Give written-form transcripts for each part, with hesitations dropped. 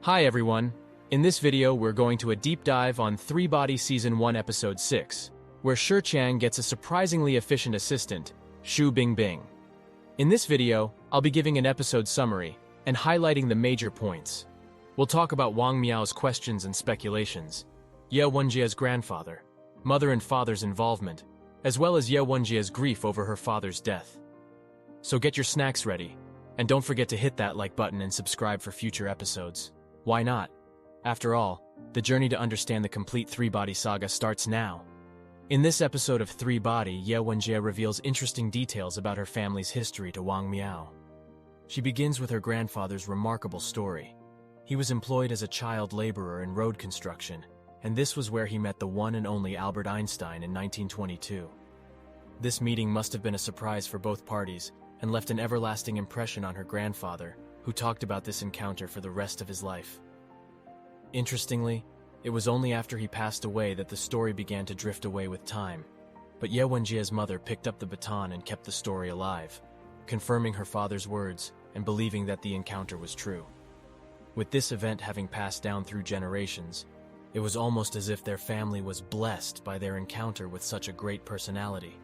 Hi everyone! In this video, we're going to a deep dive on Three Body Season 1 Episode 6, where Shi Qiang gets a surprisingly efficient assistant, Shi Bingbing. In this video, I'll be giving an episode summary and highlighting the major points. We'll talk about Wang Miao's questions and speculations, Ye Wenjie's grandfather, mother and father's involvement, as well as Ye Wenjie's grief over her father's death. So get your snacks ready, and don't forget to hit that like button and subscribe for future episodes. Why not? After all, the journey to understand the complete three-body saga starts now. In this episode of Three Body, Ye Wenjie reveals interesting details about her family's history to Wang Miao. She begins with her grandfather's remarkable story. He was employed as a child laborer in road construction, and this was where he met the one and only Albert Einstein in 1922. This meeting must have been a surprise for both parties and left an everlasting impression on her grandfather, who talked about this encounter for the rest of his life. Interestingly, it was only after he passed away that the story began to drift away with time, but Ye Wenjie's mother picked up the baton and kept the story alive, confirming her father's words and believing that the encounter was true. With this event having passed down through generations, it was almost as if their family was blessed by their encounter with such a great personality.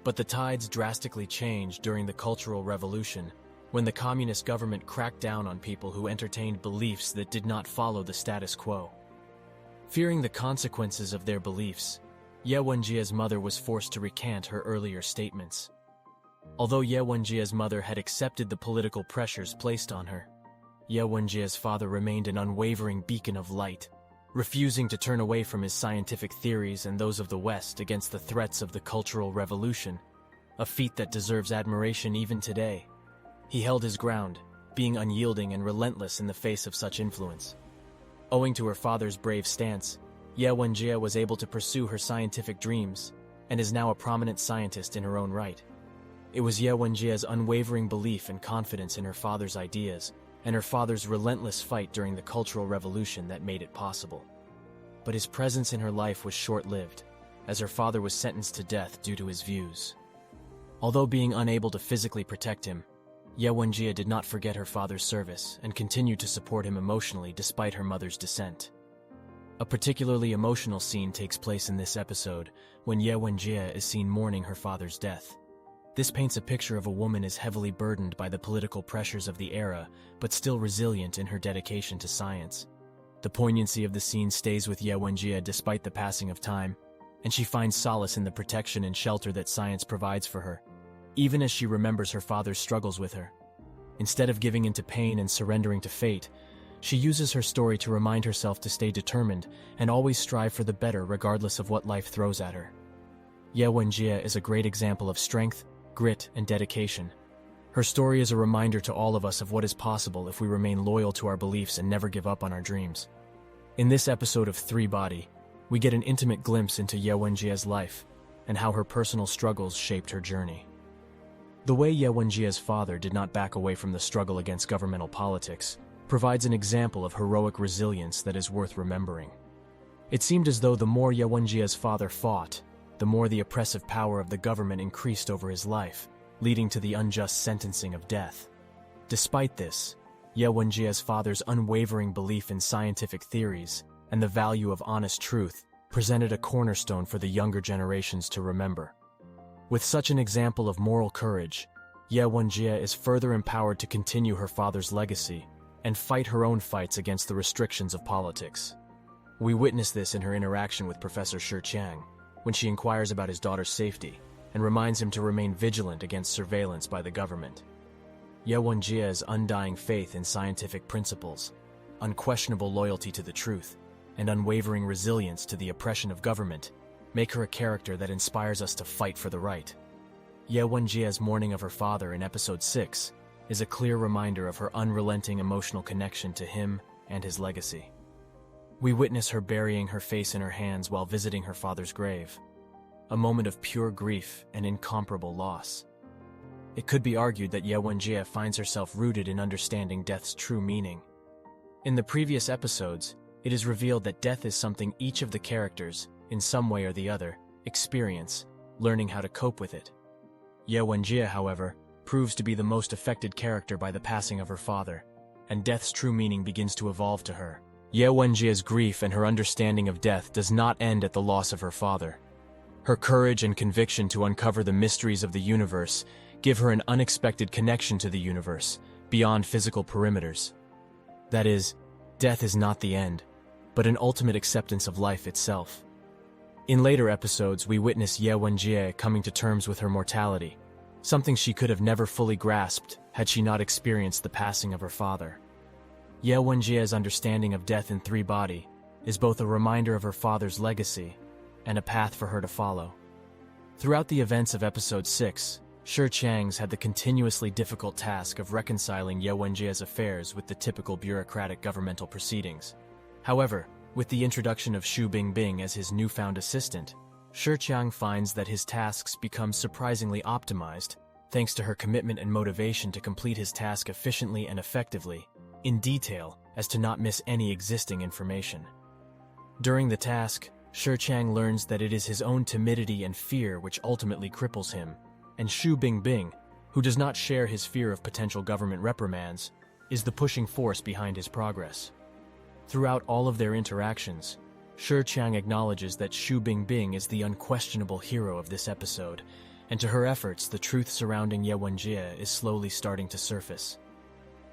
But the tides drastically changed during the Cultural Revolution, when the communist government cracked down on people who entertained beliefs that did not follow the status quo. Fearing the consequences of their beliefs, Ye Wenjie's mother was forced to recant her earlier statements. Although Ye Wenjie's mother had accepted the political pressures placed on her, Ye Wenjie's father remained an unwavering beacon of light, refusing to turn away from his scientific theories and those of the West against the threats of the Cultural Revolution, a feat that deserves admiration even today. He held his ground, being unyielding and relentless in the face of such influence. Owing to her father's brave stance, Ye Wenjie was able to pursue her scientific dreams and is now a prominent scientist in her own right. It was Ye Wenjie's unwavering belief and confidence in her father's ideas and her father's relentless fight during the Cultural Revolution that made it possible. But his presence in her life was short-lived, as her father was sentenced to death due to his views. Although being unable to physically protect him, Ye Wenjie did not forget her father's service and continued to support him emotionally despite her mother's dissent. A particularly emotional scene takes place in this episode when Ye Wenjie is seen mourning her father's death. This paints a picture of a woman as heavily burdened by the political pressures of the era, but still resilient in her dedication to science. The poignancy of the scene stays with Ye Wenjie despite the passing of time, and she finds solace in the protection and shelter that science provides for her, even as she remembers her father's struggles with her. Instead of giving into pain and surrendering to fate, she uses her story to remind herself to stay determined and always strive for the better regardless of what life throws at her. Ye Wenjie is a great example of strength, grit, and dedication. Her story is a reminder to all of us of what is possible if we remain loyal to our beliefs and never give up on our dreams. In this episode of Three Body, we get an intimate glimpse into Ye Wenjie's life and how her personal struggles shaped her journey. The way Ye Wenjie's father did not back away from the struggle against governmental politics provides an example of heroic resilience that is worth remembering. It seemed as though the more Ye Wenjie's father fought, the more the oppressive power of the government increased over his life, leading to the unjust sentencing of death. Despite this, Ye Wenjie's father's unwavering belief in scientific theories and the value of honest truth presented a cornerstone for the younger generations to remember. With such an example of moral courage, Ye Wenjie is further empowered to continue her father's legacy and fight her own fights against the restrictions of politics. We witness this in her interaction with Professor Shi Qiang, when she inquires about his daughter's safety and reminds him to remain vigilant against surveillance by the government. Ye Wenjie's undying faith in scientific principles, unquestionable loyalty to the truth, and unwavering resilience to the oppression of government make her a character that inspires us to fight for the right. Ye Wenjie's mourning of her father in Episode 6 is a clear reminder of her unrelenting emotional connection to him and his legacy. We witness her burying her face in her hands while visiting her father's grave, a moment of pure grief and incomparable loss. It could be argued that Ye Wenjie finds herself rooted in understanding death's true meaning. In the previous episodes, it is revealed that death is something each of the characters, in some way or the other, experience, learning how to cope with it. Ye Wenjie, however, proves to be the most affected character by the passing of her father, and death's true meaning begins to evolve to her. Ye Wenjie's grief and her understanding of death does not end at the loss of her father. Her courage and conviction to uncover the mysteries of the universe give her an unexpected connection to the universe, beyond physical perimeters. That is, death is not the end, but an ultimate acceptance of life itself. In later episodes, we witness Ye Wenjie coming to terms with her mortality, something she could have never fully grasped had she not experienced the passing of her father. Ye Wenjie's understanding of death in three body is both a reminder of her father's legacy and a path for her to follow. Throughout the events of episode 6, Shi Qiang's had the continuously difficult task of reconciling Ye Wenjie's affairs with the typical bureaucratic governmental proceedings. However, with the introduction of Shi Bingbing as his newfound assistant, Shi Qiang finds that his tasks become surprisingly optimized, thanks to her commitment and motivation to complete his task efficiently and effectively, in detail, as to not miss any existing information. During the task, Shi Qiang learns that it is his own timidity and fear which ultimately cripples him, and Shi Bingbing, who does not share his fear of potential government reprimands, is the pushing force behind his progress. Throughout all of their interactions, Shi Qiang acknowledges that Shi Bingbing is the unquestionable hero of this episode, and to her efforts, the truth surrounding Ye Wenjie is slowly starting to surface.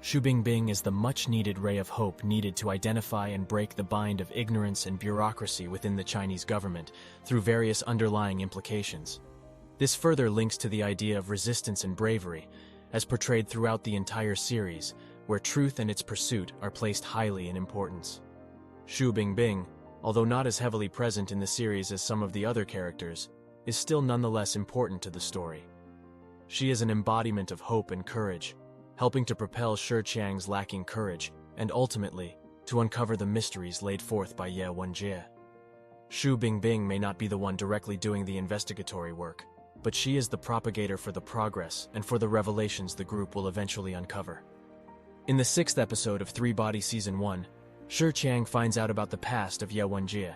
Shi Bingbing is the much-needed ray of hope needed to identify and break the bind of ignorance and bureaucracy within the Chinese government through various underlying implications. This further links to the idea of resistance and bravery, as portrayed throughout the entire series, where truth and its pursuit are placed highly in importance. Shi Bingbing, although not as heavily present in the series as some of the other characters, is still nonetheless important to the story. She is an embodiment of hope and courage, helping to propel Shi Qiang's lacking courage, and ultimately, to uncover the mysteries laid forth by Ye Wenjie. Shi Bingbing may not be the one directly doing the investigatory work, but she is the propagator for the progress and for the revelations the group will eventually uncover. In the 6th episode of Three Body Season 1, Shi Qiang finds out about the past of Ye Wenjie.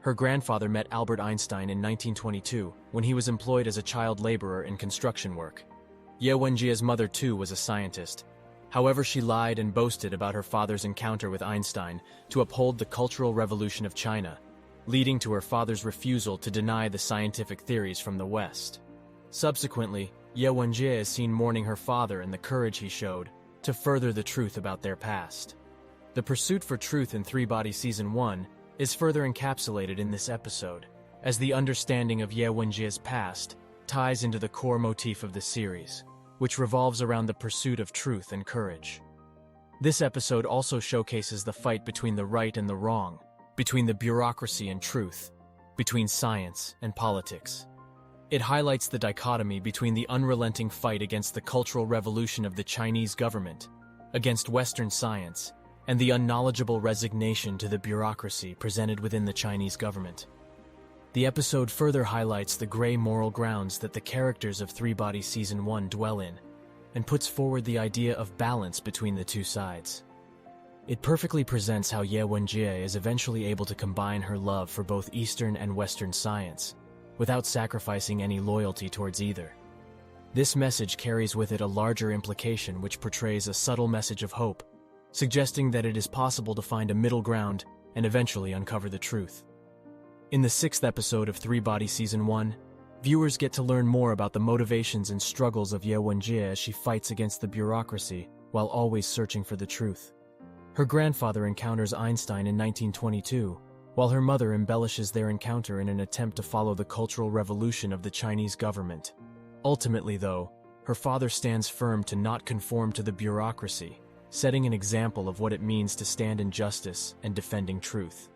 Her grandfather met Albert Einstein in 1922 when he was employed as a child laborer in construction work. Ye Wenjie's mother too was a scientist. However, she lied and boasted about her father's encounter with Einstein to uphold the Cultural Revolution of China, leading to her father's refusal to deny the scientific theories from the West. Subsequently, Ye Wenjie is seen mourning her father and the courage he showed to further the truth about their past. The pursuit for truth in Three Body Season 1 is further encapsulated in this episode, as the understanding of Ye Wenjie's past ties into the core motif of the series, which revolves around the pursuit of truth and courage. This episode also showcases the fight between the right and the wrong, between the bureaucracy and truth, between science and politics. It highlights the dichotomy between the unrelenting fight against the cultural revolution of the Chinese government, against Western science, and the unknowledgeable resignation to the bureaucracy presented within the Chinese government. The episode further highlights the gray moral grounds that the characters of Three Body Season 1 dwell in, and puts forward the idea of balance between the two sides. It perfectly presents how Ye Wenjie is eventually able to combine her love for both Eastern and Western science, without sacrificing any loyalty towards either. This message carries with it a larger implication which portrays a subtle message of hope, suggesting that it is possible to find a middle ground and eventually uncover the truth. In the 6th episode of Three Body Season 1, viewers get to learn more about the motivations and struggles of Ye Wenjie as she fights against the bureaucracy while always searching for the truth. Her grandfather encounters Einstein in 1922, while her mother embellishes their encounter in an attempt to follow the cultural revolution of the Chinese government. Ultimately, though, her father stands firm to not conform to the bureaucracy, setting an example of what it means to stand in justice and defending truth.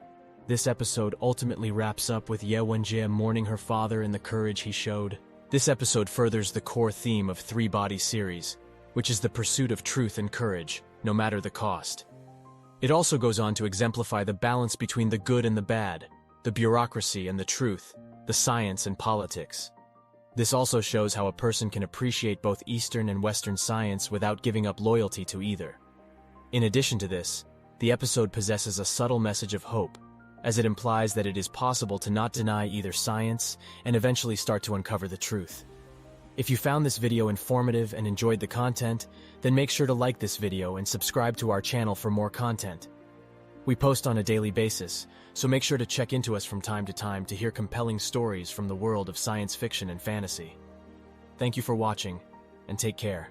This episode ultimately wraps up with Ye Wenjie mourning her father and the courage he showed. This episode furthers the core theme of Three Body series, which is the pursuit of truth and courage, no matter the cost. It also goes on to exemplify the balance between the good and the bad, the bureaucracy and the truth, the science and politics. This also shows how a person can appreciate both Eastern and Western science without giving up loyalty to either. In addition to this, the episode possesses a subtle message of hope, as it implies that it is possible to not deny either science and eventually start to uncover the truth. If you found this video informative and enjoyed the content, then make sure to like this video and subscribe to our channel for more content. We post on a daily basis, so make sure to check into us from time to time to hear compelling stories from the world of science fiction and fantasy. Thank you for watching, and take care.